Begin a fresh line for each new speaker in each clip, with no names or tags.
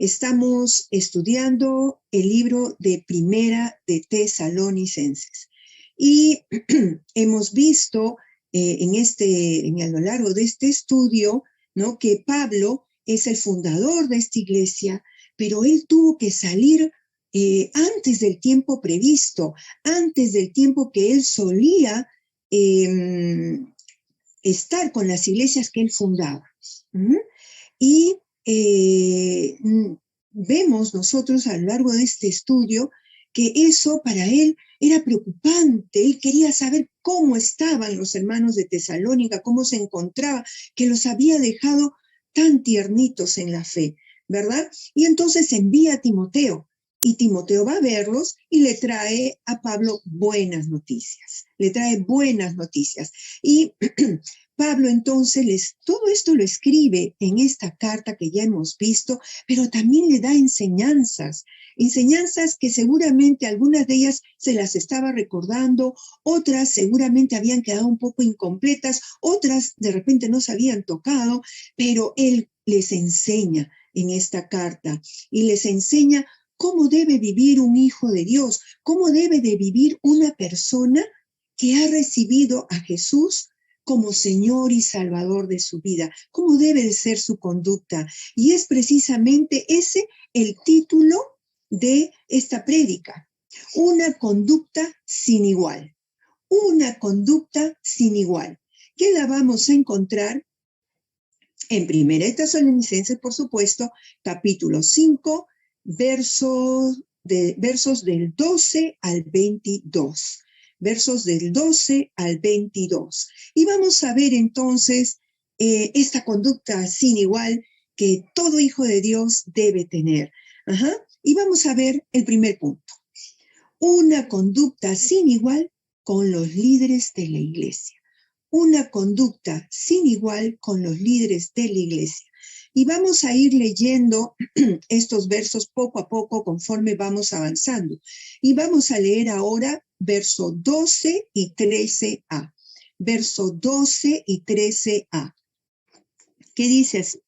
Estamos estudiando el libro de Primera de Tesalonicenses y hemos visto a lo largo de este estudio, ¿no?, que Pablo es el fundador de esta iglesia, pero él tuvo que salir antes del tiempo previsto, antes del tiempo que él solía estar con las iglesias que él fundaba. Y vemos nosotros a lo largo de este estudio que eso para él era preocupante. Él quería saber cómo estaban los hermanos de Tesalónica, cómo se encontraba, que los había dejado tan tiernitos en la fe, ¿verdad? Y entonces envía a Timoteo, y Timoteo va a verlos y le trae a Pablo buenas noticias. Le trae buenas noticias. Y Pablo entonces todo esto lo escribe en esta carta que ya hemos visto, pero también le da enseñanzas que seguramente algunas de ellas se las estaba recordando, otras seguramente habían quedado un poco incompletas, otras de repente no se habían tocado, pero él les enseña en esta carta y les enseña cómo debe vivir un hijo de Dios, cómo debe de vivir una persona que ha recibido a Jesús como Señor y Salvador de su vida, cómo debe de ser su conducta. Y es precisamente ese el título de esta prédica: una conducta sin igual. Una conducta sin igual, que la vamos a encontrar en Primera de Tesalonicenses, por supuesto, capítulo 5, versos del 12 al 22. Versos del 12 al 22. Y vamos a ver entonces esta conducta sin igual que todo hijo de Dios debe tener. Y vamos a ver el primer punto. Una conducta sin igual con los líderes de la iglesia. Una conducta sin igual con los líderes de la iglesia. Y vamos a ir leyendo estos versos poco a poco conforme vamos avanzando. Y vamos a leer ahora verso 12 y 13a. Verso 12 y 13a. ¿Qué dice así?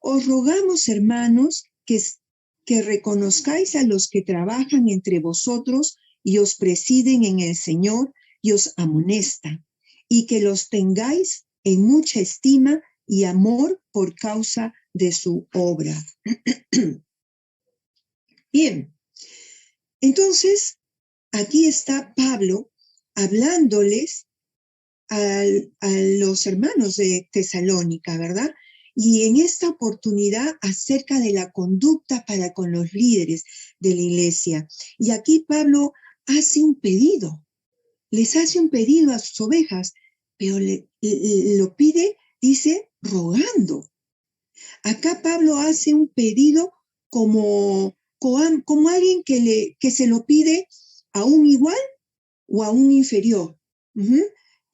Os rogamos, hermanos, que reconozcáis a los que trabajan entre vosotros y os presiden en el Señor y os amonestan, y que los tengáis en mucha estima y amor por causa de su obra. Bien, entonces aquí está Pablo hablándoles a los hermanos de Tesalónica, ¿verdad? Y en esta oportunidad acerca de la conducta para con los líderes de la iglesia. Y aquí Pablo hace un pedido, les hace un pedido a sus ovejas, pero lo pide, dice, rogando. Acá Pablo hace un pedido como alguien que se lo pide a un igual o a un inferior,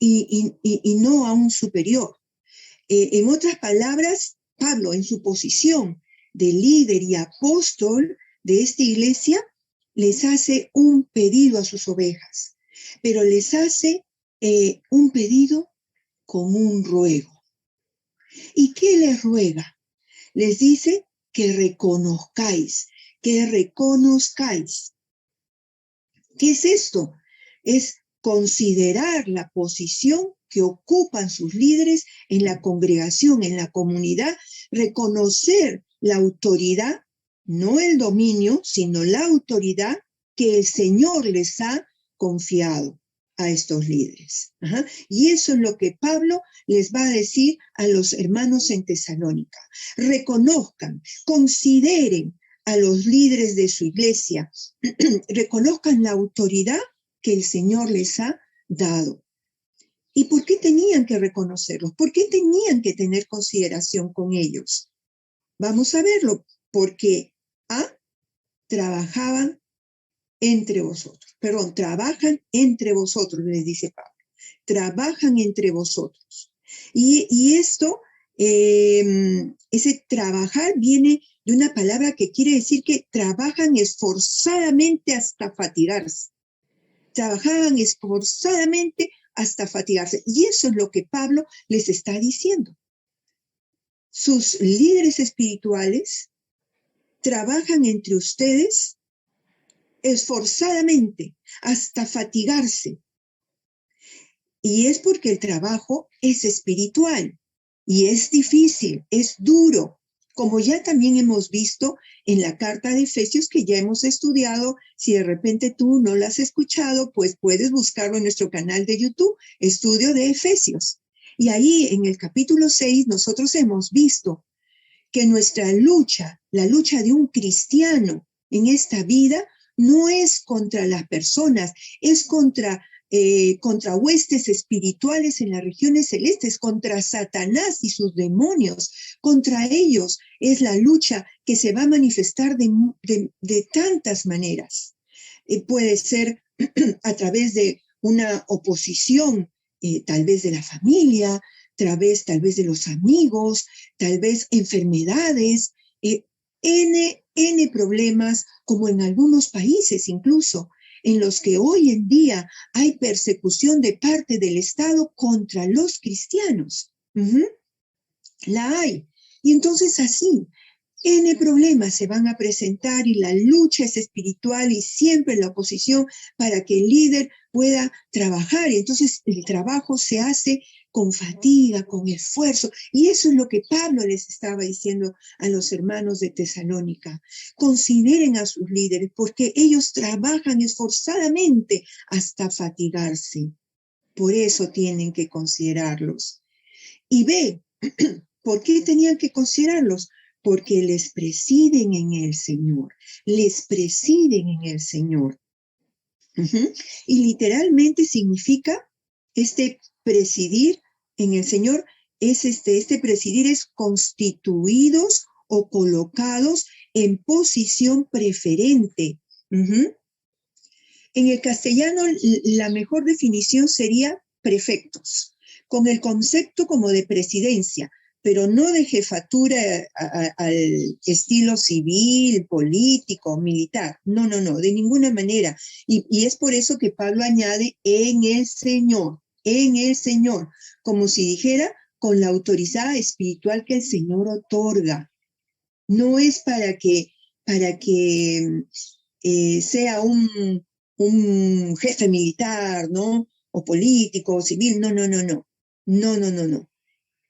y no a un superior. En otras palabras, Pablo, en su posición de líder y apóstol de esta iglesia, les hace un pedido a sus ovejas, pero les hace un pedido con un ruego. ¿Y qué les ruega? Les dice que reconozcáis. ¿Qué es esto? Es considerar la posición que ocupan sus líderes en la congregación, en la comunidad, reconocer la autoridad, no el dominio, sino la autoridad que el Señor les ha confiado a estos líderes. Y eso es lo que Pablo les va a decir a los hermanos en Tesalónica. Reconozcan, consideren a los líderes de su iglesia, reconozcan la autoridad que el Señor les ha dado. ¿Y por qué tenían que reconocerlos? ¿Por qué tenían que tener consideración con ellos? Vamos a verlo, porque trabajan entre vosotros, les dice Pablo. Trabajan entre vosotros. Y esto, ese trabajar viene de una palabra que quiere decir que trabajan esforzadamente hasta fatigarse. Trabajaban esforzadamente hasta fatigarse. Y eso es lo que Pablo les está diciendo. Sus líderes espirituales trabajan entre ustedes esforzadamente hasta fatigarse. Y es porque el trabajo es espiritual y es difícil, es duro, como ya también hemos visto en la carta de Efesios que ya hemos estudiado. Si de repente tú no la has escuchado, pues puedes buscarlo en nuestro canal de YouTube, Estudio de Efesios. Y ahí en el capítulo 6 nosotros hemos visto que nuestra lucha, la lucha de un cristiano en esta vida, no es contra las personas, es contra huestes espirituales en las regiones celestes, contra Satanás y sus demonios. Contra ellos es la lucha que se va a manifestar de tantas maneras. Puede ser a través de una oposición, tal vez de la familia, tal vez de los amigos, tal vez enfermedades, N problemas, como en algunos países incluso, en los que hoy en día hay persecución de parte del Estado contra los cristianos. La hay. Y entonces así, N problemas se van a presentar y la lucha es espiritual y siempre la oposición para que el líder pueda trabajar. Y entonces el trabajo se hace con fatiga, con esfuerzo. Y eso es lo que Pablo les estaba diciendo a los hermanos de Tesalónica. Consideren a sus líderes porque ellos trabajan esforzadamente hasta fatigarse. Por eso tienen que considerarlos. Y ve, ¿por qué tenían que considerarlos? Porque les presiden en el Señor, les presiden en el Señor. Y literalmente significa presidir en el Señor, este presidir es constituidos o colocados en posición preferente. En el castellano, la mejor definición sería prefectos, con el concepto como de presidencia, pero no de jefatura al estilo civil, político, militar. No, de ninguna manera. Y es por eso que Pablo añade en el Señor, como si dijera con la autoridad espiritual que el Señor otorga. No es para que sea un jefe militar, ¿no? O político, o civil. No.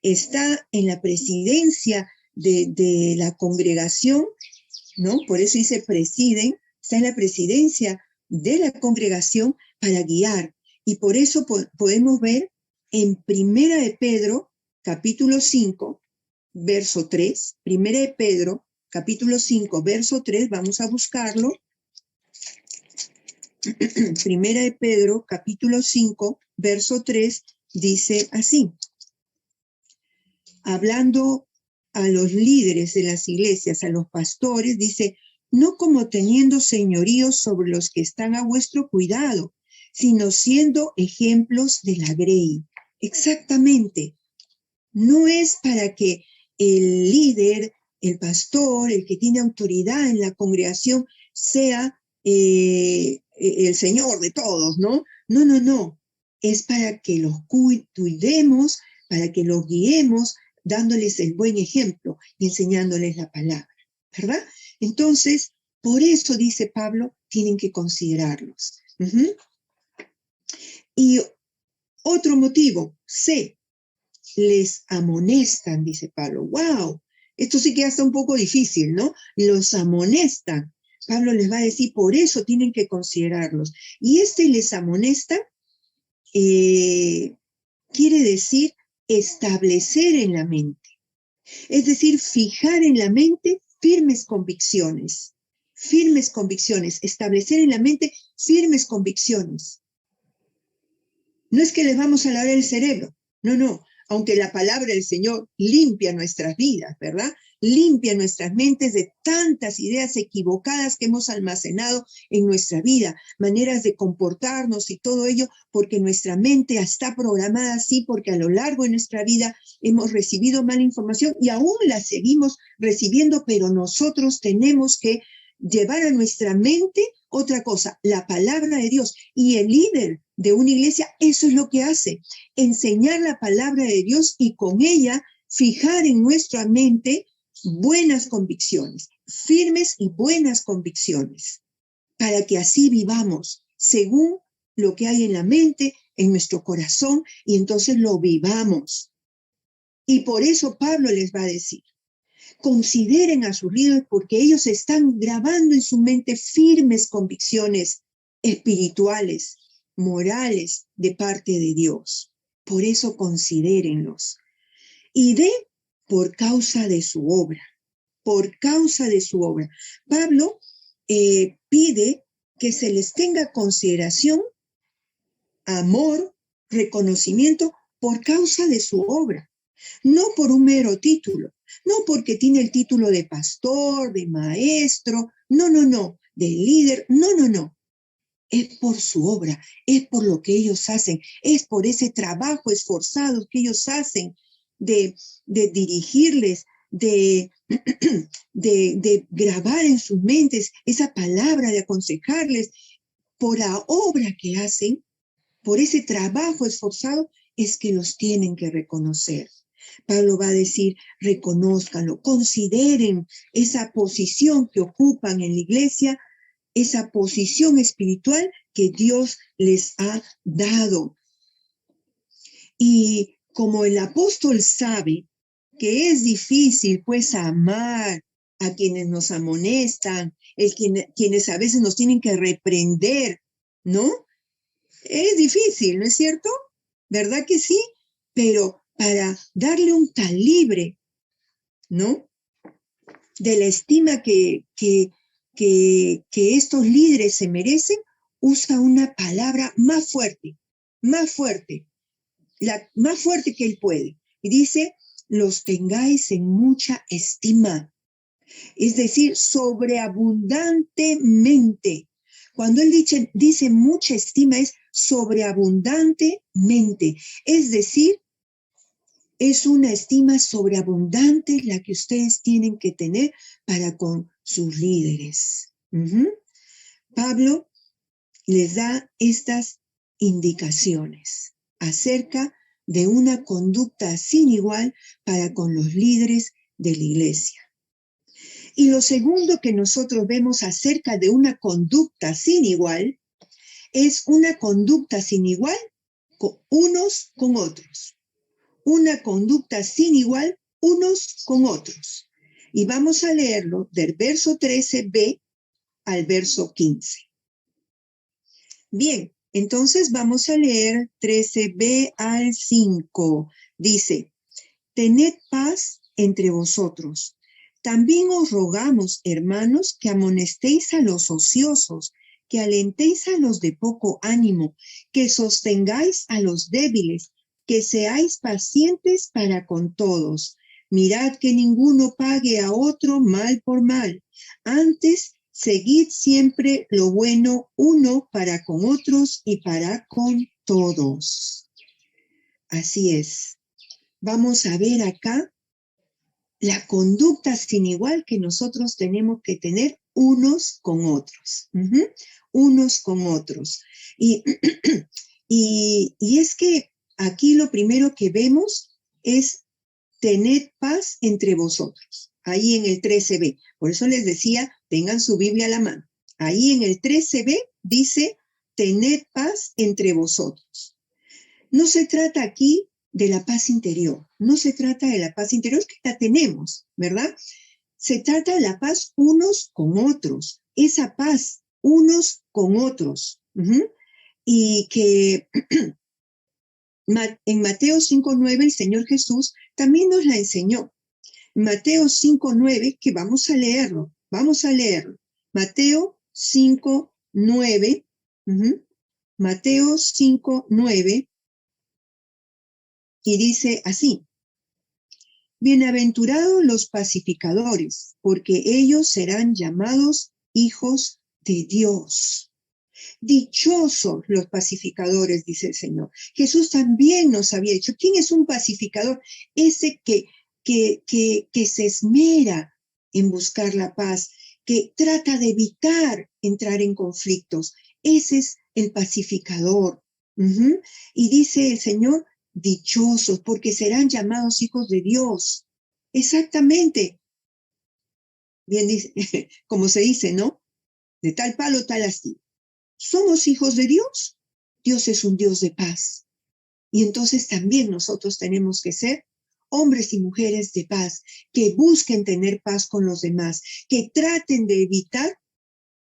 Está en la presidencia de la congregación, ¿no? Por eso dice presiden, está en la presidencia de la congregación para guiar. Y por eso podemos ver en Primera de Pedro, capítulo 5, verso 3, Primera de Pedro, capítulo 5, verso 3, vamos a buscarlo. Primera de Pedro, capítulo 5, verso 3, dice así. Hablando a los líderes de las iglesias, a los pastores, dice, no como teniendo señoríos sobre los que están a vuestro cuidado, sino siendo ejemplos de la grey. Exactamente. No es para que el líder, el pastor, el que tiene autoridad en la congregación, sea el Señor de todos, ¿no? No. Es para que los cuidemos, para que los guiemos, dándoles el buen ejemplo y enseñándoles la palabra, ¿verdad? Entonces, por eso, dice Pablo, tienen que considerarlos. Y otro motivo, C, les amonestan, dice Pablo. ¡Wow! Esto sí que está un poco difícil, ¿no? Los amonestan. Pablo les va a decir, por eso tienen que considerarlos. Y les amonesta quiere decir establecer en la mente. Es decir, fijar en la mente firmes convicciones, establecer en la mente firmes convicciones. No es que les vamos a lavar el cerebro, no, aunque la palabra del Señor limpia nuestras vidas, ¿verdad? Limpia nuestras mentes de tantas ideas equivocadas que hemos almacenado en nuestra vida, maneras de comportarnos y todo ello, porque nuestra mente está programada así, porque a lo largo de nuestra vida hemos recibido mala información y aún la seguimos recibiendo, pero nosotros tenemos que llevar a nuestra mente otra cosa, la palabra de Dios. Y el líder de una iglesia, eso es lo que hace, enseñar la palabra de Dios y con ella fijar en nuestra mente buenas convicciones, firmes y buenas convicciones, para que así vivamos según lo que hay en la mente, en nuestro corazón, y entonces lo vivamos. Y por eso Pablo les va a decir, consideren a sus líderes porque ellos están grabando en su mente firmes convicciones espirituales, morales de parte de Dios. Por eso considérenlos. Y por causa de su obra, por causa de su obra. Pablo pide que se les tenga consideración, amor, reconocimiento por causa de su obra. No por un mero título, no porque tiene el título de pastor, de maestro, no, de líder, no. Es por su obra, es por lo que ellos hacen, es por ese trabajo esforzado que ellos hacen de dirigirles, de grabar en sus mentes esa palabra, de aconsejarles, por la obra que hacen, por ese trabajo esforzado, es que los tienen que reconocer. Pablo va a decir, reconózcanlo, consideren esa posición que ocupan en la iglesia, esa posición espiritual que Dios les ha dado. Y como el apóstol sabe que es difícil, pues, amar a quienes nos amonestan, quienes a veces nos tienen que reprender, ¿no? Es difícil, ¿no es cierto? ¿Verdad que sí? Pero para darle un calibre, ¿no? De la estima que estos líderes se merecen, usa una palabra más fuerte, más fuerte que él puede. Y dice, los tengáis en mucha estima. Es decir, sobreabundantemente. Cuando él dice mucha estima, es sobreabundantemente. Es decir, es una estima sobreabundante la que ustedes tienen que tener para con sus líderes. Pablo les da estas indicaciones acerca de una conducta sin igual para con los líderes de la iglesia. Y lo segundo que nosotros vemos acerca de una conducta sin igual es una conducta sin igual unos con otros. Una conducta sin igual unos con otros. Y vamos a leerlo del verso 13b al verso 15. Bien, entonces vamos a leer 13b al 5. Dice, tened paz entre vosotros. También os rogamos, hermanos, que amonestéis a los ociosos, que alentéis a los de poco ánimo, que sostengáis a los débiles, que seáis pacientes para con todos. Mirad que ninguno pague a otro mal por mal. Antes, seguid siempre lo bueno uno para con otros y para con todos. Así es. Vamos a ver acá la conducta sin igual que nosotros tenemos que tener unos con otros. Unos con otros. Y es que aquí lo primero que vemos es tened paz entre vosotros. Ahí en el 13b. Por eso les decía, tengan su Biblia a la mano. Ahí en el 13b dice, tened paz entre vosotros. No se trata aquí de la paz interior. No se trata de la paz interior que la tenemos, ¿verdad? Se trata de la paz unos con otros. Esa paz unos con otros. Y que en Mateo 5:9 el Señor Jesús también nos la enseñó. Mateo 5:9, que vamos a leerlo. Mateo 5:9. Mateo 5:9. Y dice así, bienaventurados los pacificadores, porque ellos serán llamados hijos de Dios. Dichosos los pacificadores, dice el Señor. Jesús también nos había dicho, ¿quién es un pacificador? Ese que se esmera en buscar la paz, que trata de evitar entrar en conflictos. Ese es el pacificador. Y dice el Señor, dichosos, porque serán llamados hijos de Dios. Exactamente. bien dice, como se dice, ¿no? De tal palo, tal astilla. ¿Somos hijos de Dios? Dios es un Dios de paz. Y entonces también nosotros tenemos que ser hombres y mujeres de paz, que busquen tener paz con los demás, que traten de evitar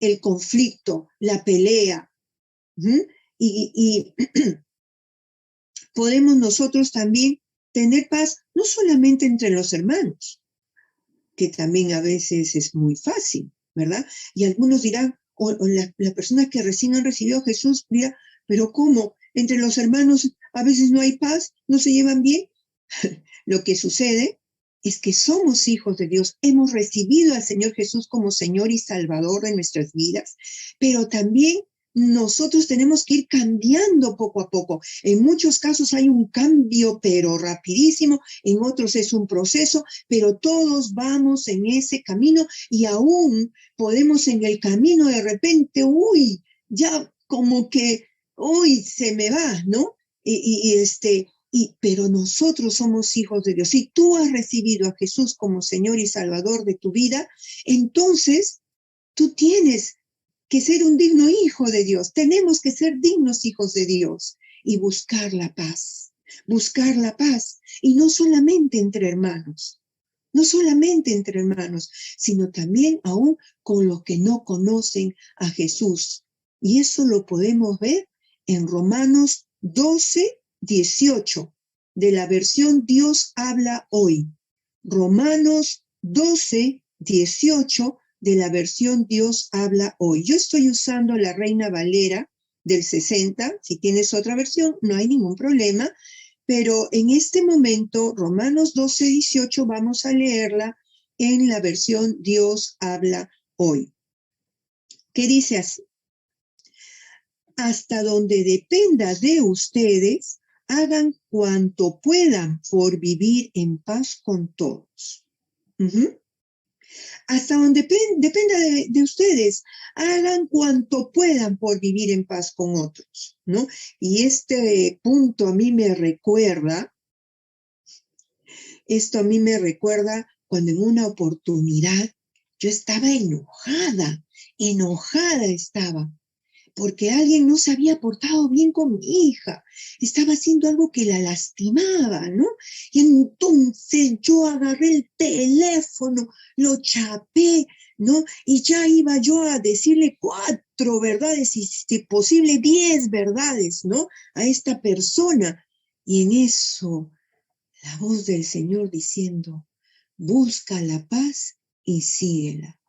el conflicto, la pelea. ¿Mm? Y podemos nosotros también tener paz no solamente entre los hermanos, que también a veces es muy fácil, ¿verdad? Y algunos dirán, o la persona que recién han recibido a Jesús dirá, pero ¿cómo? Entre los hermanos a veces no hay paz, no se llevan bien. Lo que sucede es que somos hijos de Dios, hemos recibido al Señor Jesús como Señor y Salvador de nuestras vidas, pero también nosotros tenemos que ir cambiando poco a poco. En muchos casos hay un cambio, pero rapidísimo, en otros es un proceso, pero todos vamos en ese camino y aún podemos en el camino de repente, ya como que, se me va, ¿no? Pero nosotros somos hijos de Dios. Si tú has recibido a Jesús como Señor y Salvador de tu vida, entonces tú tienes que ser un digno hijo de Dios. Tenemos que ser dignos hijos de Dios y buscar la paz. Buscar la paz. Y no solamente entre hermanos. No solamente entre hermanos, sino también aún con los que no conocen a Jesús. Y eso lo podemos ver en Romanos 12:18, de la versión Dios habla hoy. Romanos 12:18, de la versión Dios habla hoy. Yo estoy usando la Reina Valera del 60. Si tienes otra versión, no hay ningún problema. Pero en este momento, Romanos 12:18, vamos a leerla en la versión Dios habla hoy. ¿Qué dice así? Hasta donde dependa de ustedes, hagan cuanto puedan por vivir en paz con todos. Hasta donde dependa de ustedes, hagan cuanto puedan por vivir en paz con otros, ¿no? Y este punto a mí me recuerda, cuando en una oportunidad yo estaba enojada estaba, porque alguien no se había portado bien con mi hija, estaba haciendo algo que la lastimaba, ¿no? Y entonces yo agarré el teléfono, lo chapé, ¿no? Y ya iba yo a decirle 4 verdades, y si posible 10 verdades, ¿no? A esta persona. Y en eso, la voz del Señor diciendo, busca la paz y síguela.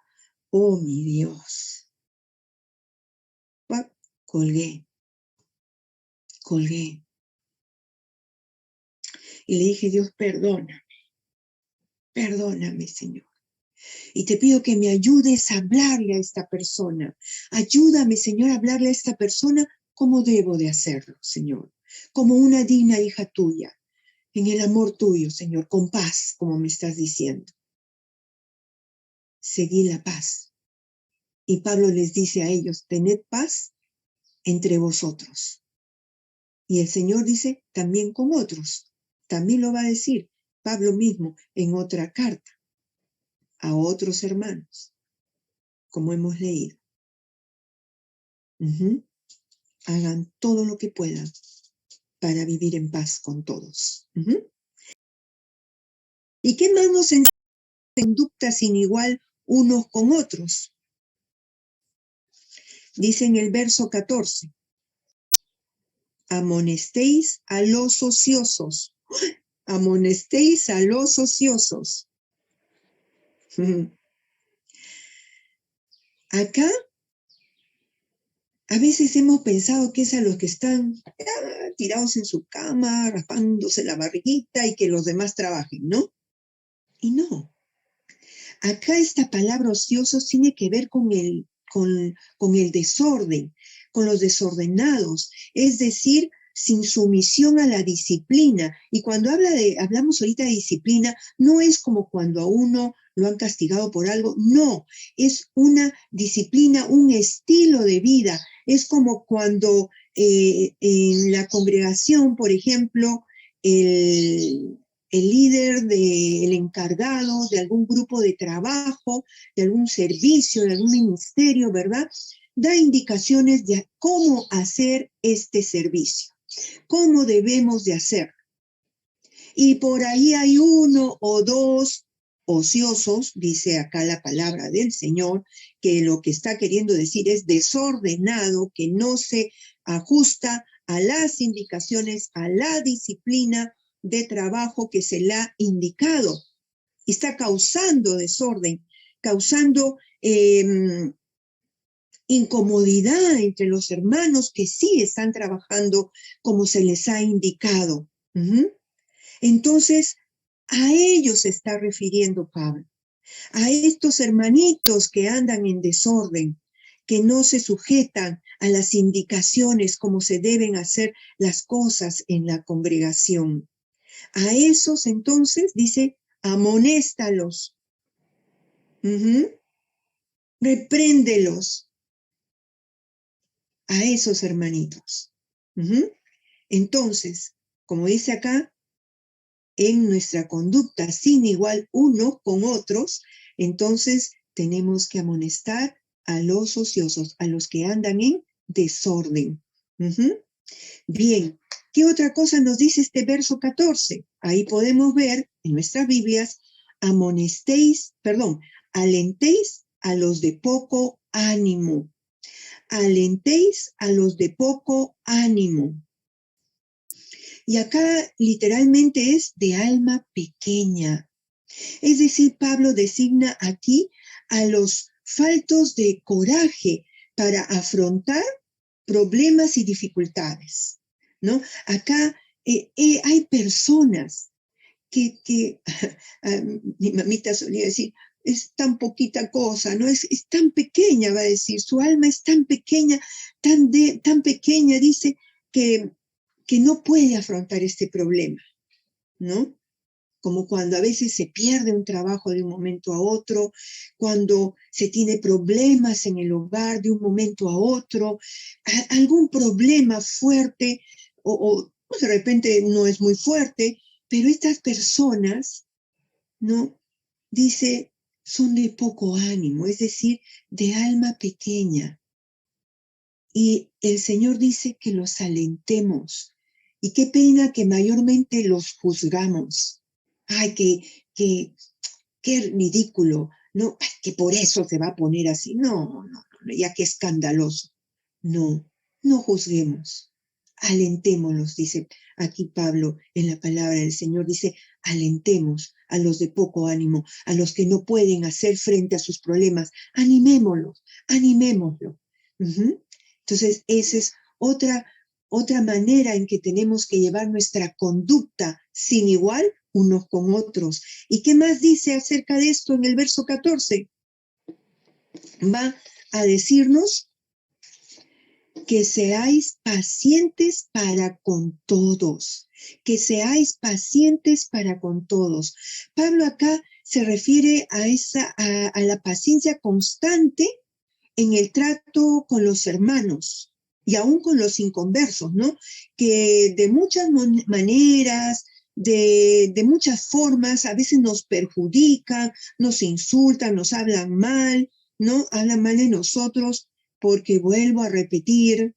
Oh, mi Dios. Colgué. Y le dije, Dios, perdóname, Señor. Y te pido que me ayudes a hablarle a esta persona. Ayúdame, Señor, a hablarle a esta persona como debo de hacerlo, Señor. Como una digna hija tuya, en el amor tuyo, Señor, con paz, como me estás diciendo. Seguí la paz. Y Pablo les dice a ellos, tened paz entre vosotros. Y el Señor dice, también con otros. También lo va a decir Pablo mismo en otra carta a otros hermanos, como hemos leído. Hagan todo lo que puedan para vivir en paz con todos. ¿Y qué más nos enseña conducta sin igual unos con otros? Dice en el verso 14, amonestéis a los ociosos. Amonestéis a los ociosos. Acá a veces hemos pensado que es a los que están tirados en su cama, raspándose la barriguita y que los demás trabajen, ¿no? Y no. Acá esta palabra ociosos tiene que ver con el desorden, con los desordenados, es decir, sin sumisión a la disciplina. Y cuando hablamos ahorita de disciplina, no es como cuando a uno lo han castigado por algo, no, es una disciplina, un estilo de vida. Es como cuando en la congregación, por ejemplo, el el líder, el encargado de algún grupo de trabajo, de algún servicio, de algún ministerio, ¿verdad? Da indicaciones de cómo hacer este servicio, cómo debemos de hacer. Y por ahí hay uno o dos ociosos, dice acá la palabra del Señor, que lo que está queriendo decir es desordenado, que no se ajusta a las indicaciones, a la disciplina de trabajo que se le ha indicado. Está causando desorden, causando incomodidad entre los hermanos que sí están trabajando como se les ha indicado. Entonces, a ellos se está refiriendo Pablo, a estos hermanitos que andan en desorden, que no se sujetan a las indicaciones como se deben hacer las cosas en la congregación. A esos entonces dice, amonéstalos, repréndelos a esos hermanitos. Entonces, como dice acá, en nuestra conducta sin igual unos con otros, entonces tenemos que amonestar a los ociosos, a los que andan en desorden. Bien, ¿qué otra cosa nos dice este verso 14? Ahí podemos ver en nuestras Biblias, alentéis a los de poco ánimo. Alentéis a los de poco ánimo. Y acá literalmente es de alma pequeña. Es decir, Pablo designa aquí a los faltos de coraje para afrontar problemas y dificultades, ¿no? Acá hay personas que mi mamita solía decir, es tan poquita cosa, ¿no? Es tan pequeña, va a decir, su alma es tan pequeña, tan pequeña, dice, que no puede afrontar este problema, ¿no? Como cuando a veces se pierde un trabajo de un momento a otro, cuando se tiene problemas en el hogar de un momento a otro, algún problema fuerte o de repente no es muy fuerte, pero estas personas, ¿no? Dice, son de poco ánimo, es decir, de alma pequeña. Y el Señor dice que los alentemos. Y qué pena que mayormente los juzgamos. Ay, qué ridículo, ¿no? Ay, que por eso se va a poner así. No, ya qué escandaloso. No, no juzguemos. Alentémoslos, dice aquí Pablo en la palabra del Señor, dice, alentemos a los de poco ánimo, a los que no pueden hacer frente a sus problemas. Animémoslos. Entonces, esa es otra manera en que tenemos que llevar nuestra conducta sin igual unos con otros. ¿Y qué más dice acerca de esto en el verso 14? Va a decirnos que seáis pacientes para con todos, que seáis pacientes para con todos. Pablo acá se refiere a la paciencia constante en el trato con los hermanos y aún con los inconversos, ¿no? Que de muchas maneras, de muchas formas, a veces nos perjudican, nos insultan, nos hablan mal, ¿no? Hablan mal de nosotros, porque vuelvo a repetir,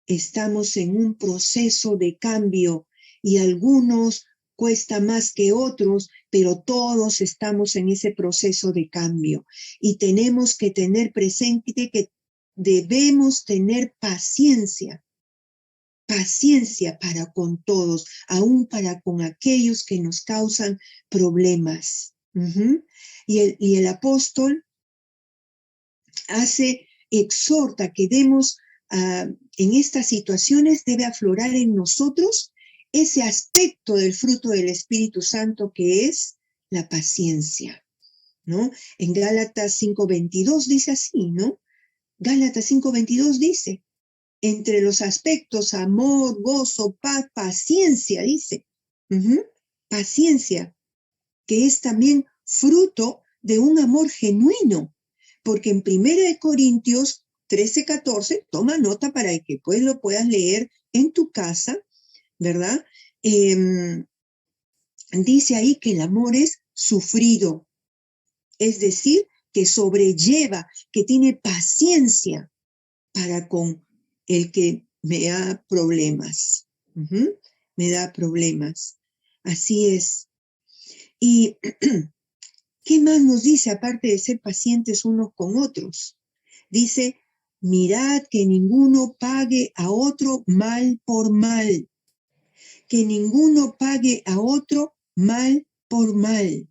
estamos en un proceso de cambio y algunos cuesta más que otros, pero todos estamos en ese proceso de cambio y tenemos que tener presente que debemos tener paciencia para con todos, aún para con aquellos que nos causan problemas. Y el apóstol exhorta que demos en estas situaciones, debe aflorar en nosotros ese aspecto del fruto del Espíritu Santo que es la paciencia, ¿no? En Gálatas 5:22 dice así, ¿no? Gálatas 5:22 dice, entre los aspectos, amor, gozo, paz, paciencia, dice. Paciencia, que es también fruto de un amor genuino, porque en 1 Corintios 13:14, toma nota para que pues lo puedas leer en tu casa, ¿verdad? dice ahí que el amor es sufrido, es decir, que sobrelleva, que tiene paciencia para con el que me da problemas. Me da problemas. Así es. ¿Y qué más nos dice, aparte de ser pacientes unos con otros? Dice, mirad que ninguno pague a otro mal por mal. Que ninguno pague a otro mal por mal.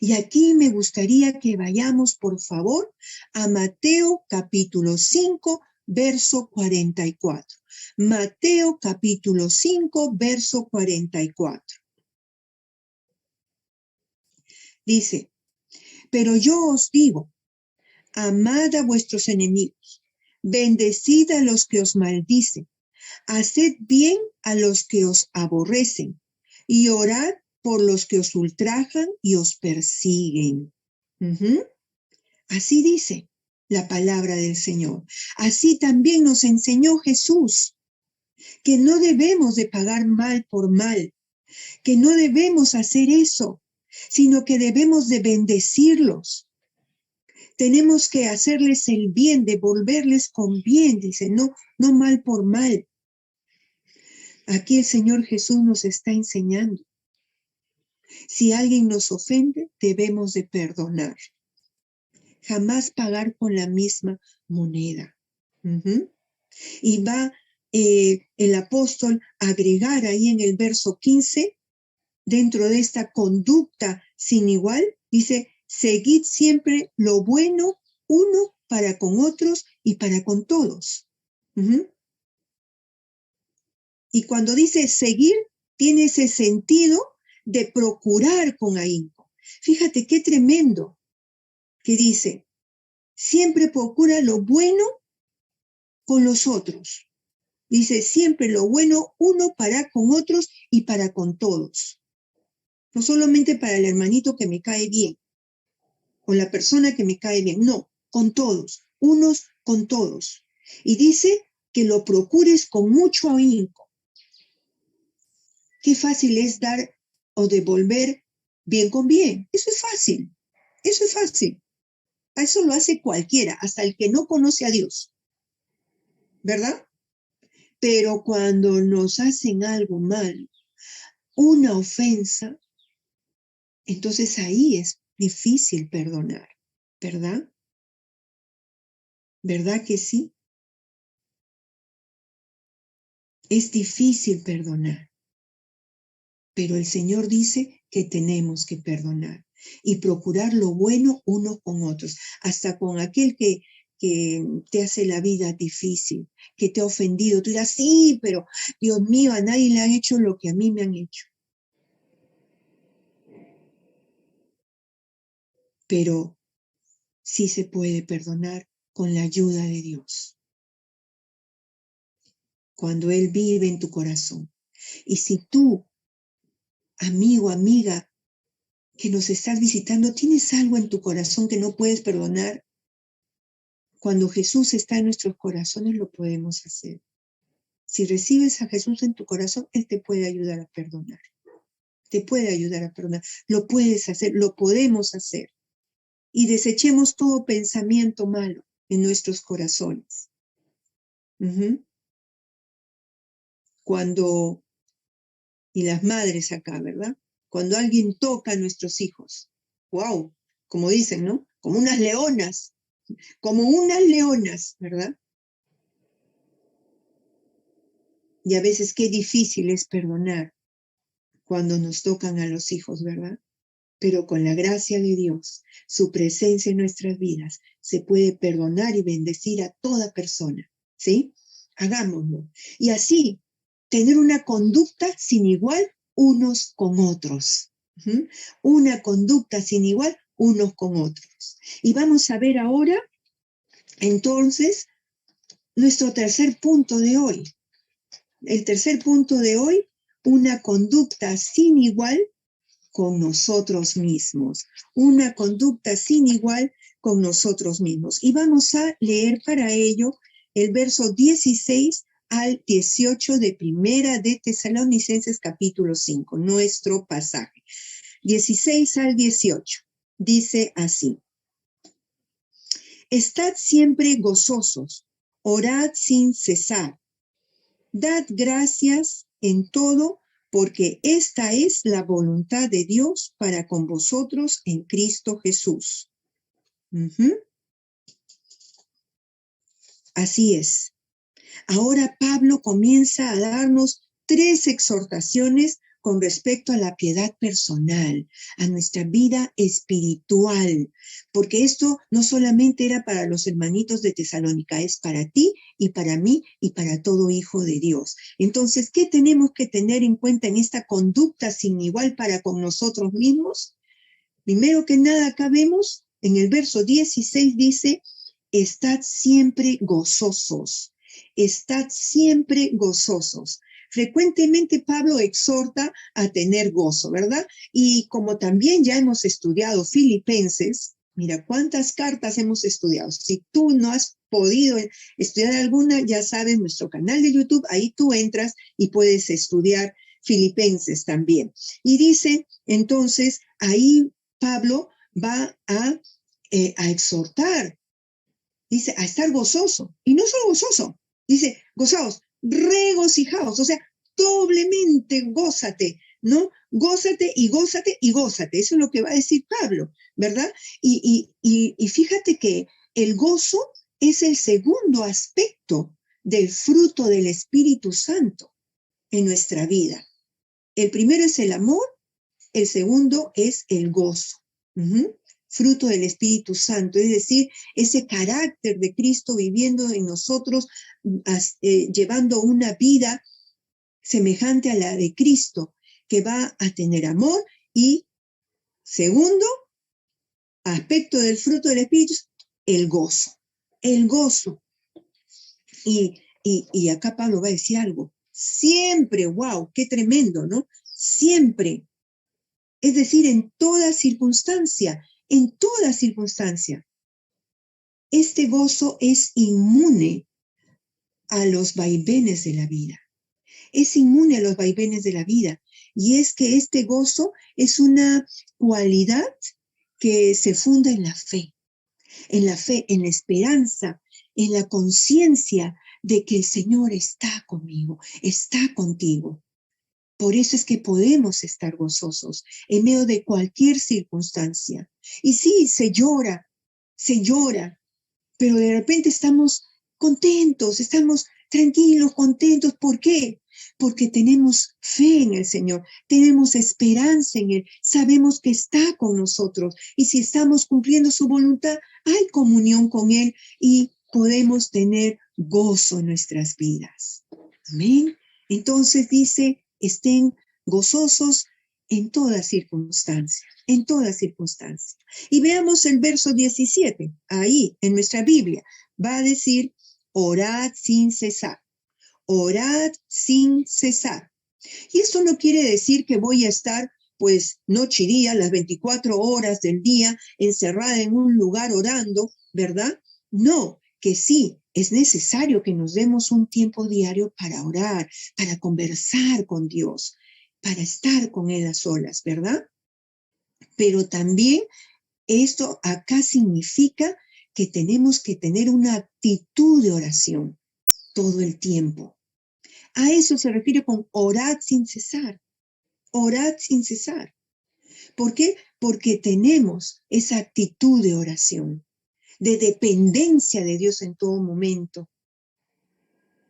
Y aquí me gustaría que vayamos, por favor, a Mateo capítulo 5, verso 44. Mateo capítulo 5, verso 44. Dice, pero yo os digo, amad a vuestros enemigos, bendecid a los que os maldicen, haced bien a los que os aborrecen y orad por los que os ultrajan y os persiguen. Así dice la palabra del Señor. Así también nos enseñó Jesús, que no debemos de pagar mal por mal, que no debemos hacer eso, sino que debemos de bendecirlos. Tenemos que hacerles el bien, devolverles con bien, dice, no mal por mal. Aquí el Señor Jesús nos está enseñando. Si alguien nos ofende, debemos de perdonar. Jamás pagar con la misma moneda. Y va el apóstol a agregar ahí en el verso 15, dentro de esta conducta sin igual, dice, seguid siempre lo bueno uno para con otros y para con todos. Y cuando dice seguir, tiene ese sentido de procurar con ahínco. Fíjate qué tremendo que dice, siempre procura lo bueno con los otros. Dice, siempre lo bueno uno para con otros y para con todos. No solamente para el hermanito que me cae bien, o la persona que me cae bien, no, con todos, unos con todos. Y dice que lo procures con mucho ahínco. Qué fácil es dar o devolver bien con bien. Eso es fácil. Eso es fácil. Eso lo hace cualquiera, hasta el que no conoce a Dios. ¿Verdad? Pero cuando nos hacen algo malo, una ofensa, entonces ahí es difícil perdonar. ¿Verdad? ¿Verdad que sí? Es difícil perdonar. Pero el Señor dice que tenemos que perdonar y procurar lo bueno unos con otros, hasta con aquel que te hace la vida difícil, que te ha ofendido. Tú dirás, sí, pero Dios mío, a nadie le han hecho lo que a mí me han hecho. Pero sí se puede perdonar con la ayuda de Dios. Cuando Él vive en tu corazón. Y si tú, amigo, amiga, que nos estás visitando, tienes algo en tu corazón que no puedes perdonar, cuando Jesús está en nuestros corazones lo podemos hacer. Si recibes a Jesús en tu corazón, Él te puede ayudar a perdonar. Te puede ayudar a perdonar. Lo puedes hacer, lo podemos hacer. Y desechemos todo pensamiento malo en nuestros corazones. Cuando, y las madres acá, ¿verdad? Cuando alguien toca a nuestros hijos, wow, como dicen, ¿no? Como unas leonas, ¿verdad? Y a veces qué difícil es perdonar cuando nos tocan a los hijos, ¿verdad? Pero con la gracia de Dios, su presencia en nuestras vidas, se puede perdonar y bendecir a toda persona, ¿sí? Hagámoslo. Y así, tener una conducta sin igual unos con otros. Una conducta sin igual unos con otros. Y vamos a ver ahora, entonces, nuestro tercer punto de hoy. El tercer punto de hoy, una conducta sin igual con nosotros mismos. Una conducta sin igual con nosotros mismos. Y vamos a leer para ello el verso 16 al 18 de Primera de Tesalonicenses capítulo 5, nuestro pasaje. 16 al 18. Dice así: Estad siempre gozosos, orad sin cesar, dad gracias en todo, porque esta es la voluntad de Dios para con vosotros en Cristo Jesús. Así es. Ahora Pablo comienza a darnos 3 exhortaciones con respecto a la piedad personal, a nuestra vida espiritual, porque esto no solamente era para los hermanitos de Tesalónica, es para ti y para mí y para todo hijo de Dios. Entonces, ¿qué tenemos que tener en cuenta en esta conducta sin igual para con nosotros mismos? Primero que nada, acá vemos en el verso 16 dice: estad siempre gozosos. Estad siempre gozosos. Frecuentemente Pablo exhorta a tener gozo, ¿verdad? Y como también ya hemos estudiado Filipenses, mira cuántas cartas hemos estudiado. Si tú no has podido estudiar alguna, ya sabes, nuestro canal de YouTube, ahí tú entras y puedes estudiar Filipenses también. Y dice, entonces, ahí Pablo va a exhortar, dice, a estar gozoso. Y no solo gozoso, dice, gozaos, regocijaos, o sea, doblemente gózate, ¿no? Gózate y gózate y gózate. Eso es lo que va a decir Pablo, ¿verdad? Y fíjate que el gozo es el segundo aspecto del fruto del Espíritu Santo en nuestra vida. El primero es el amor, el segundo es el gozo. Fruto del Espíritu Santo, es decir, ese carácter de Cristo viviendo en nosotros, llevando una vida semejante a la de Cristo, que va a tener amor. Y segundo aspecto del fruto del Espíritu, el gozo. El gozo. Y acá Pablo va a decir algo. Siempre, wow, qué tremendo, ¿no? Siempre. Es decir, en toda circunstancia, en toda circunstancia. Este gozo es inmune a los vaivenes de la vida. Es inmune a los vaivenes de la vida. Y es que este gozo es una cualidad que se funda en la fe, en la esperanza, en la conciencia de que el Señor está conmigo, está contigo. Por eso es que podemos estar gozosos en medio de cualquier circunstancia. Y sí, se llora, pero de repente estamos contentos, estamos tranquilos, contentos. ¿Por qué? Porque tenemos fe en el Señor, tenemos esperanza en Él, sabemos que está con nosotros. Y si estamos cumpliendo su voluntad, hay comunión con Él y podemos tener gozo en nuestras vidas. Amén. Entonces dice, estén gozosos en toda circunstancia, en toda circunstancia. Y veamos el verso 17, ahí en nuestra Biblia, va a decir, orad sin cesar, orad sin cesar. Y esto no quiere decir que voy a estar, pues, noche y día, las 24 horas del día, encerrada en un lugar orando, ¿verdad? No, que sí, es necesario que nos demos un tiempo diario para orar, para conversar con Dios, para estar con Él a solas, ¿verdad? Pero también esto acá significa que tenemos que tener una actitud de oración todo el tiempo. A eso se refiere con orad sin cesar. Orad sin cesar. ¿Por qué? Porque tenemos esa actitud de oración, de dependencia de Dios en todo momento.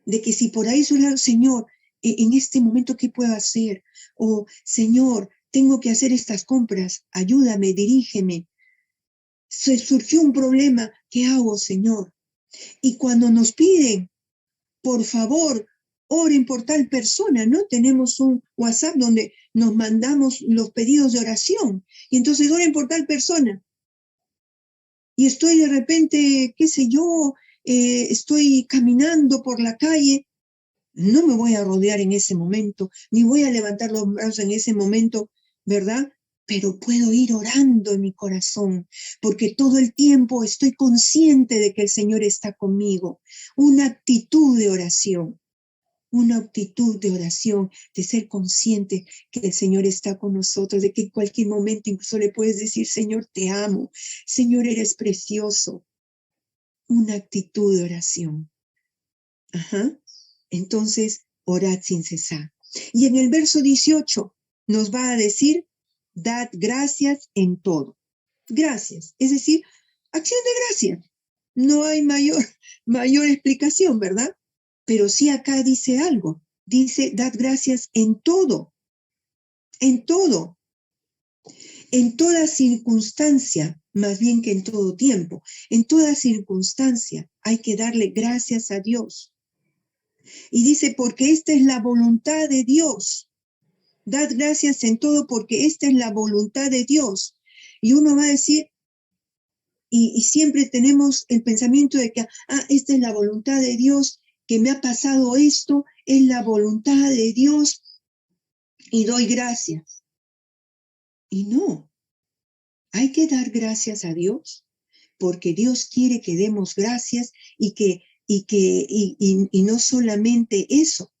De que si por ahí suena, Señor, en este momento, ¿qué puedo hacer? O, Señor, tengo que hacer estas compras, ayúdame, dirígeme. Se surgió un problema, ¿qué hago, Señor? Y cuando nos piden, por favor, oren por tal persona, ¿no? Tenemos un WhatsApp donde nos mandamos los pedidos de oración. Y entonces oren por tal persona. Y estoy de repente, qué sé yo, estoy caminando por la calle. No me voy a rodear en ese momento, ni voy a levantar los brazos en ese momento, ¿verdad? Pero puedo ir orando en mi corazón, porque todo el tiempo estoy consciente de que el Señor está conmigo. Una actitud de oración. una actitud de oración, de ser consciente que el Señor está con nosotros, de que en cualquier momento incluso le puedes decir, Señor, te amo, Señor, eres precioso. Una actitud de oración. Ajá. Entonces, orad sin cesar. Y en el verso 18 nos va a decir, dad gracias en todo. Gracias, es decir, acción de gracias. No hay mayor explicación, ¿verdad? Pero sí acá dice algo. Dice, dad gracias en todo, en todo, en toda circunstancia, más bien que en todo tiempo. En toda circunstancia hay que darle gracias a Dios. Y dice, porque esta es la voluntad de Dios. Dad gracias en todo porque esta es la voluntad de Dios. Y uno va a decir, y siempre tenemos el pensamiento de que, esta es la voluntad de Dios, que me ha pasado esto, es la voluntad de Dios, y doy gracias. Y no, hay que dar gracias a Dios, porque Dios quiere que demos gracias y no solamente eso,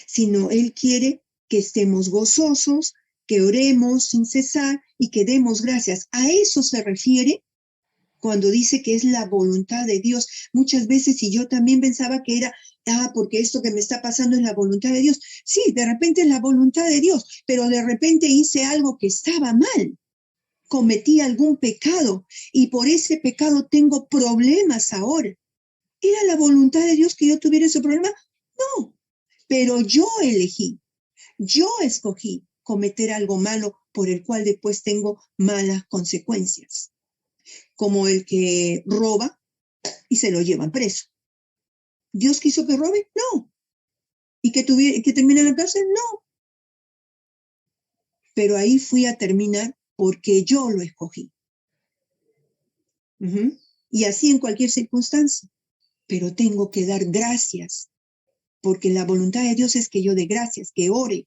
sino Él quiere que estemos gozosos, que oremos sin cesar y que demos gracias. A eso se refiere cuando dice que es la voluntad de Dios. Muchas veces, y yo también pensaba que era, porque esto que me está pasando es la voluntad de Dios. Sí, de repente es la voluntad de Dios, pero de repente hice algo que estaba mal. Cometí algún pecado y por ese pecado tengo problemas ahora. ¿Era la voluntad de Dios que yo tuviera ese problema? No, pero yo elegí, yo escogí cometer algo malo por el cual después tengo malas consecuencias, como el que roba y se lo llevan preso. ¿Dios quiso que robe? No. ¿Y que termine en la cárcel? No. Pero ahí fui a terminar porque yo lo escogí. Y así en cualquier circunstancia. Pero tengo que dar gracias, porque la voluntad de Dios es que yo dé gracias, que ore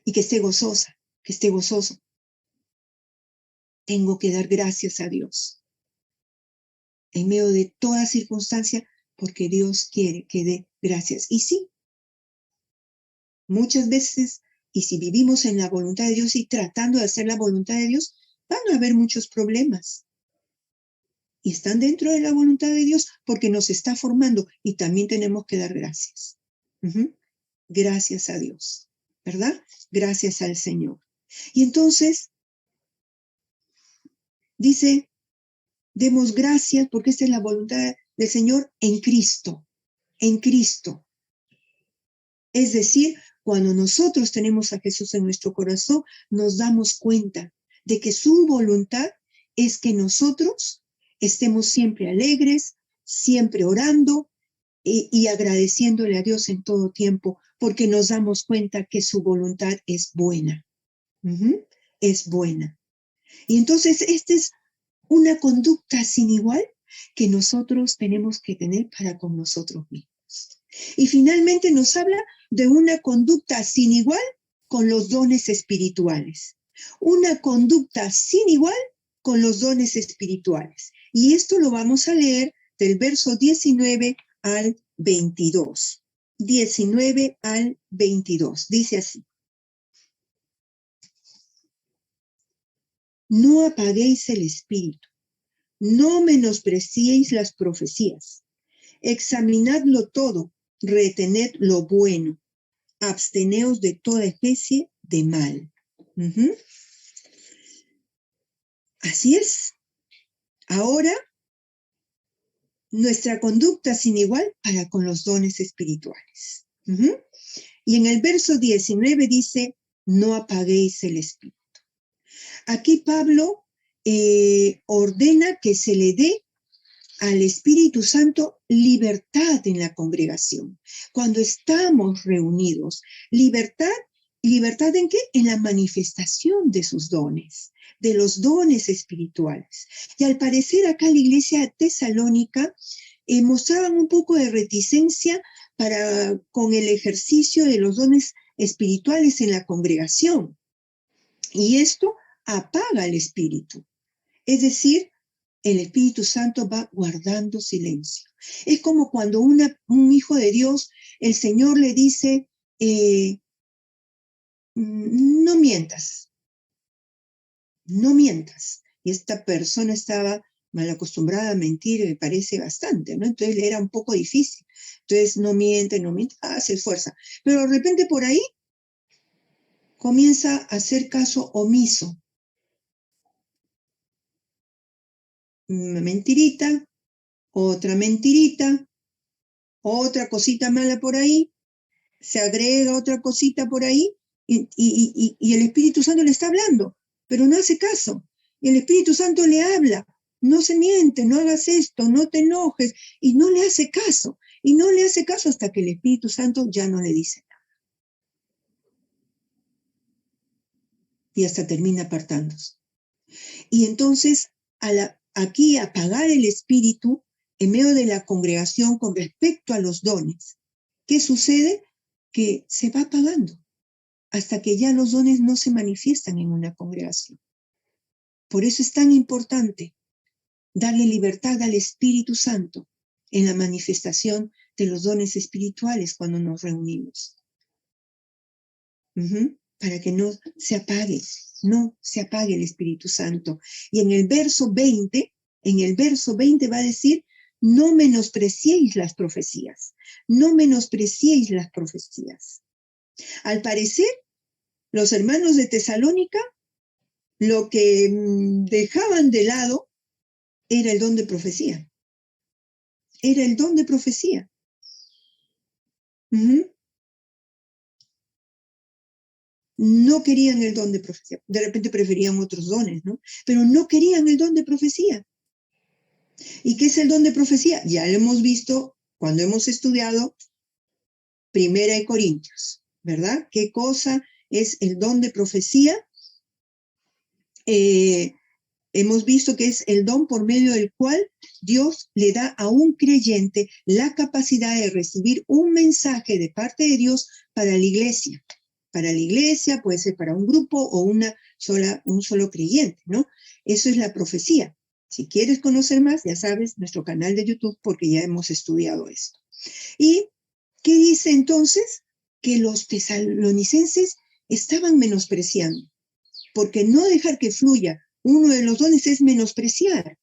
y que esté gozosa, que esté gozoso. Tengo que dar gracias a Dios en medio de toda circunstancia, porque Dios quiere que dé gracias. Y sí, muchas veces, y si vivimos en la voluntad de Dios y tratando de hacer la voluntad de Dios, van a haber muchos problemas. Y están dentro de la voluntad de Dios porque nos está formando y también tenemos que dar gracias. Gracias a Dios, ¿verdad? Gracias al Señor. Y entonces, dice, demos gracias porque esta es la voluntad del Señor en Cristo, en Cristo. Es decir, cuando nosotros tenemos a Jesús en nuestro corazón, nos damos cuenta de que su voluntad es que nosotros estemos siempre alegres, siempre orando y agradeciéndole a Dios en todo tiempo, porque nos damos cuenta que su voluntad es buena. Es buena. Y entonces esta es una conducta sin igual que nosotros tenemos que tener para con nosotros mismos. Y finalmente nos habla de una conducta sin igual con los dones espirituales. Una conducta sin igual con los dones espirituales. Y esto lo vamos a leer del verso 19 al 22. 19 al 22. Dice así. No apaguéis el espíritu, no menospreciéis las profecías. Examinadlo todo, retened lo bueno, absteneos de toda especie de mal. Así es. Ahora, nuestra conducta sin igual para con los dones espirituales. Y en el verso 19 dice, no apaguéis el espíritu. Aquí Pablo ordena que se le dé al Espíritu Santo libertad en la congregación. Cuando estamos reunidos, libertad ¿en qué? En la manifestación de sus dones, de los dones espirituales. Y al parecer acá la iglesia tesalónica mostraban un poco de reticencia con el ejercicio de los dones espirituales en la congregación. Y esto apaga el espíritu. Es decir, el Espíritu Santo va guardando silencio. Es como cuando un hijo de Dios, el Señor le dice, no mientas, no mientas. Y esta persona estaba mal acostumbrada a mentir, me parece bastante, ¿no? Entonces le era un poco difícil. Entonces no miente, se esfuerza. Pero de repente por ahí comienza a hacer caso omiso. Una mentirita, otra mentirita, otra cosita mala por ahí, se agrega otra cosita por ahí y el Espíritu Santo le está hablando, pero no hace caso. Y el Espíritu Santo le habla, no se miente, no hagas esto, no te enojes, y no le hace caso. Y no le hace caso hasta que el Espíritu Santo ya no le dice nada. Y hasta termina apartándose. Y entonces, aquí apagar el Espíritu en medio de la congregación con respecto a los dones, ¿qué sucede? Que se va apagando hasta que ya los dones no se manifiestan en una congregación. Por eso es tan importante darle libertad al Espíritu Santo en la manifestación de los dones espirituales cuando nos reunimos. Para que no se apague el Espíritu Santo. Y en el verso 20 va a decir, no menospreciéis las profecías, no menospreciéis las profecías. Al parecer, los hermanos de Tesalónica lo que dejaban de lado era el don de profecía. Era el don de profecía. No querían el don de profecía. De repente preferían otros dones, ¿no? Pero no querían el don de profecía. ¿Y qué es el don de profecía? Ya lo hemos visto cuando hemos estudiado Primera de Corintios, ¿verdad? ¿Qué cosa es el don de profecía? Hemos visto que es el don por medio del cual Dios le da a un creyente la capacidad de recibir un mensaje de parte de Dios para la iglesia. Para la iglesia, puede ser para un grupo o un solo creyente, ¿no? Eso es la profecía. Si quieres conocer más, ya sabes, nuestro canal de YouTube, porque ya hemos estudiado esto. ¿Y qué dice entonces? Que los tesalonicenses estaban menospreciando, porque no dejar que fluya uno de los dones es menospreciar.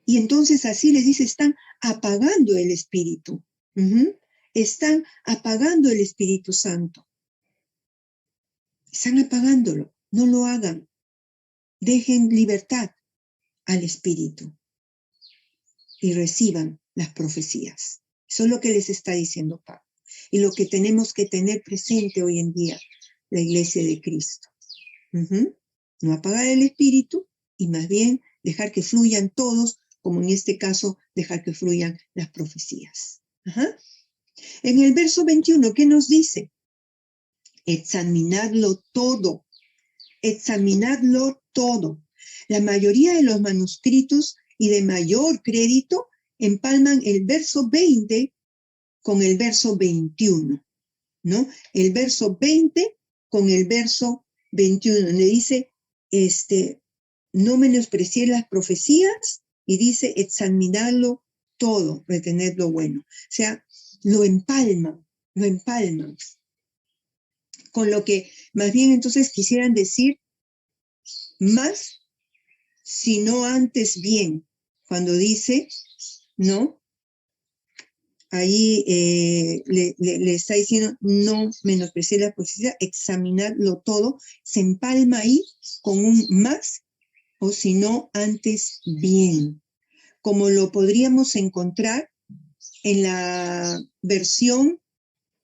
Y entonces así les dice, están apagando el Espíritu. Están apagando el Espíritu Santo. Están apagándolo. No lo hagan. Dejen libertad al Espíritu y reciban las profecías. Eso es lo que les está diciendo Pablo. Y lo que tenemos que tener presente hoy en día, la Iglesia de Cristo. No apagar el Espíritu y más bien dejar que fluyan todos, como en este caso, dejar que fluyan las profecías. En el verso 21, ¿qué nos dice? Examinadlo todo. Examinadlo todo. La mayoría de los manuscritos y de mayor crédito empalman el verso 20 con el verso 21, ¿no? El verso 20 con el verso 21, donde dice, no menosprecié las profecías, y dice, examinarlo todo, retener lo bueno. O sea, lo empalman. Con lo que más bien entonces quisieran decir, más, sino antes bien. Cuando dice, ¿no? Ahí le está diciendo, no menospreciar la profecía, examinarlo todo, se empalma ahí con un más, o si no, antes bien, como lo podríamos encontrar en la versión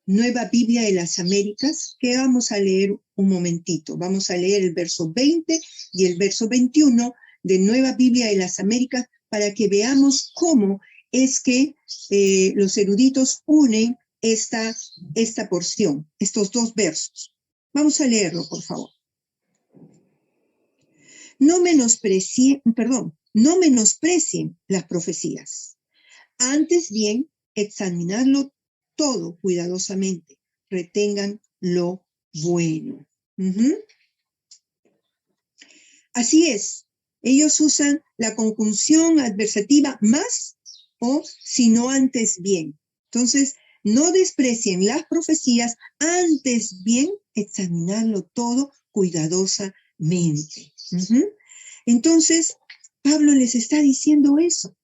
Nueva Biblia de las Américas, que vamos a leer un momentito. Vamos a leer el verso 20 y el verso 21 de Nueva Biblia de las Américas para que veamos cómo es que los eruditos unen esta porción, estos dos versos. Vamos a leerlo, por favor. No menosprecien las profecías. Antes bien, examinarlo todo cuidadosamente. Retengan lo bueno. Así es. Ellos usan la conjunción adversativa más o si no antes bien. Entonces, no desprecien las profecías, antes bien examinarlo todo cuidadosamente. Entonces, Pablo les está diciendo eso.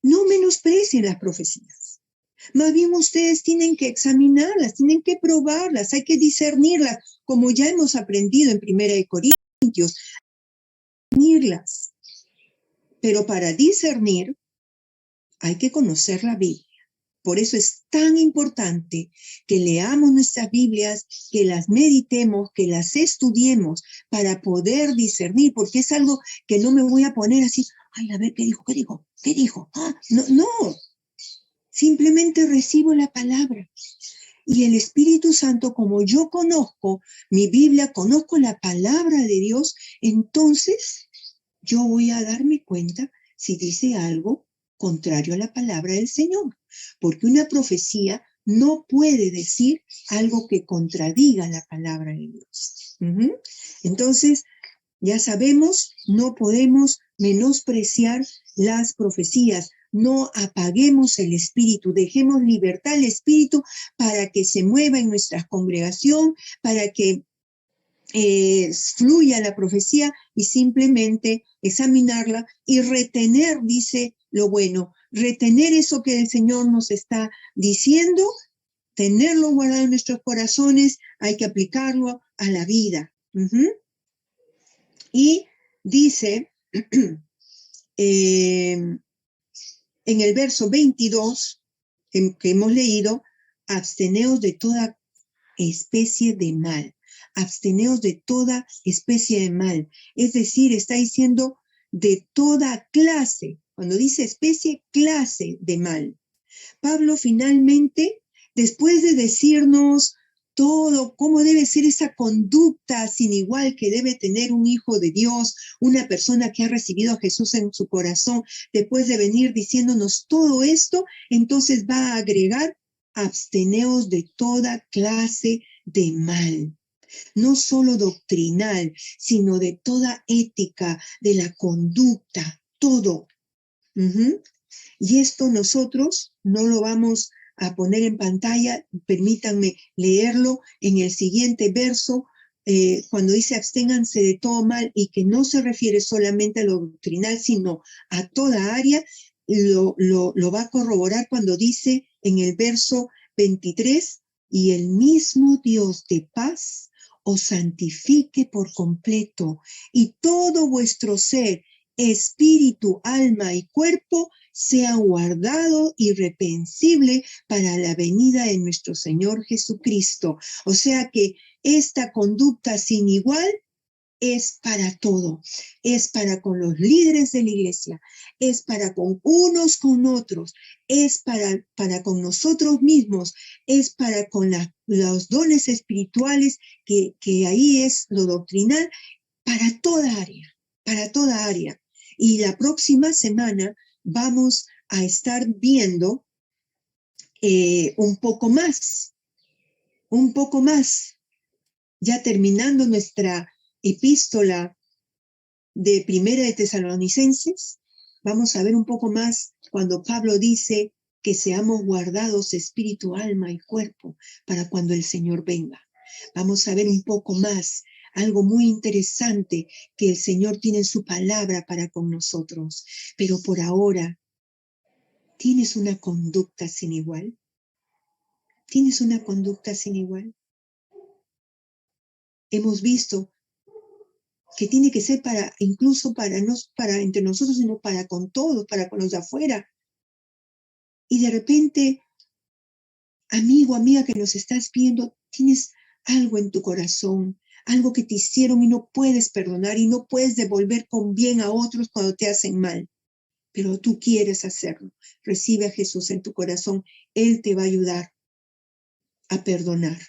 No menosprecien las profecías. Más bien ustedes tienen que examinarlas, tienen que probarlas, hay que discernirlas, como ya hemos aprendido en 1 Corintios, discernirlas. Pero para discernir hay que conocer la Biblia. Por eso es tan importante que leamos nuestras Biblias, que las meditemos, que las estudiemos para poder discernir, porque es algo que no me voy a poner así, ay, a ver, ¿qué dijo? No. Simplemente recibo la palabra. Y el Espíritu Santo, como yo conozco mi Biblia, conozco la palabra de Dios, entonces yo voy a darme cuenta si dice algo contrario a la palabra del Señor. Porque una profecía no puede decir algo que contradiga la palabra de Dios. Entonces, ya sabemos, no podemos menospreciar las profecías. No apaguemos el espíritu, dejemos libertad al espíritu para que se mueva en nuestra congregación, para que fluya la profecía y simplemente examinarla y retener, dice lo bueno, retener eso que el Señor nos está diciendo, tenerlo guardado en nuestros corazones, hay que aplicarlo a la vida. Y dice en el verso 22 que hemos leído, absteneos de toda especie de mal. Absteneos de toda especie de mal. Es decir, está diciendo de toda clase. Cuando dice especie, clase de mal. Pablo finalmente, después de decirnos todo, cómo debe ser esa conducta sin igual que debe tener un hijo de Dios, una persona que ha recibido a Jesús en su corazón, después de venir diciéndonos todo esto, entonces va a agregar, absteneos de toda clase de mal. No solo doctrinal, sino de toda ética, de la conducta, todo. Y esto nosotros no lo vamos a poner en pantalla, permítanme leerlo en el siguiente verso, cuando dice absténganse de todo mal y que no se refiere solamente a lo doctrinal, sino a toda área, lo va a corroborar cuando dice en el verso 23, y el mismo Dios de paz os santifique por completo, y todo vuestro ser, espíritu, alma y cuerpo, sea guardado irreprensible para la venida de nuestro Señor Jesucristo. O sea que esta conducta sin igual es para todo, es para con los líderes de la iglesia, es para con unos con otros, es para con nosotros mismos, es para con los dones espirituales, que ahí es lo doctrinal, para toda área. Y la próxima semana vamos a estar viendo un poco más, ya terminando nuestra epístola de Primera de Tesalonicenses, vamos a ver un poco más cuando Pablo dice que seamos guardados espíritu, alma y cuerpo para cuando el Señor venga. Vamos a ver un poco más, algo muy interesante que el Señor tiene en su palabra para con nosotros. Pero por ahora, ¿tienes una conducta sin igual? ¿Tienes una conducta sin igual? Hemos visto que tiene que ser incluso para entre nosotros, sino para con todos, para con los de afuera. Y de repente, amigo, amiga que nos estás viendo, tienes algo en tu corazón, algo que te hicieron y no puedes perdonar y no puedes devolver con bien a otros cuando te hacen mal. Pero tú quieres hacerlo. Recibe a Jesús en tu corazón. Él te va a ayudar a perdonar.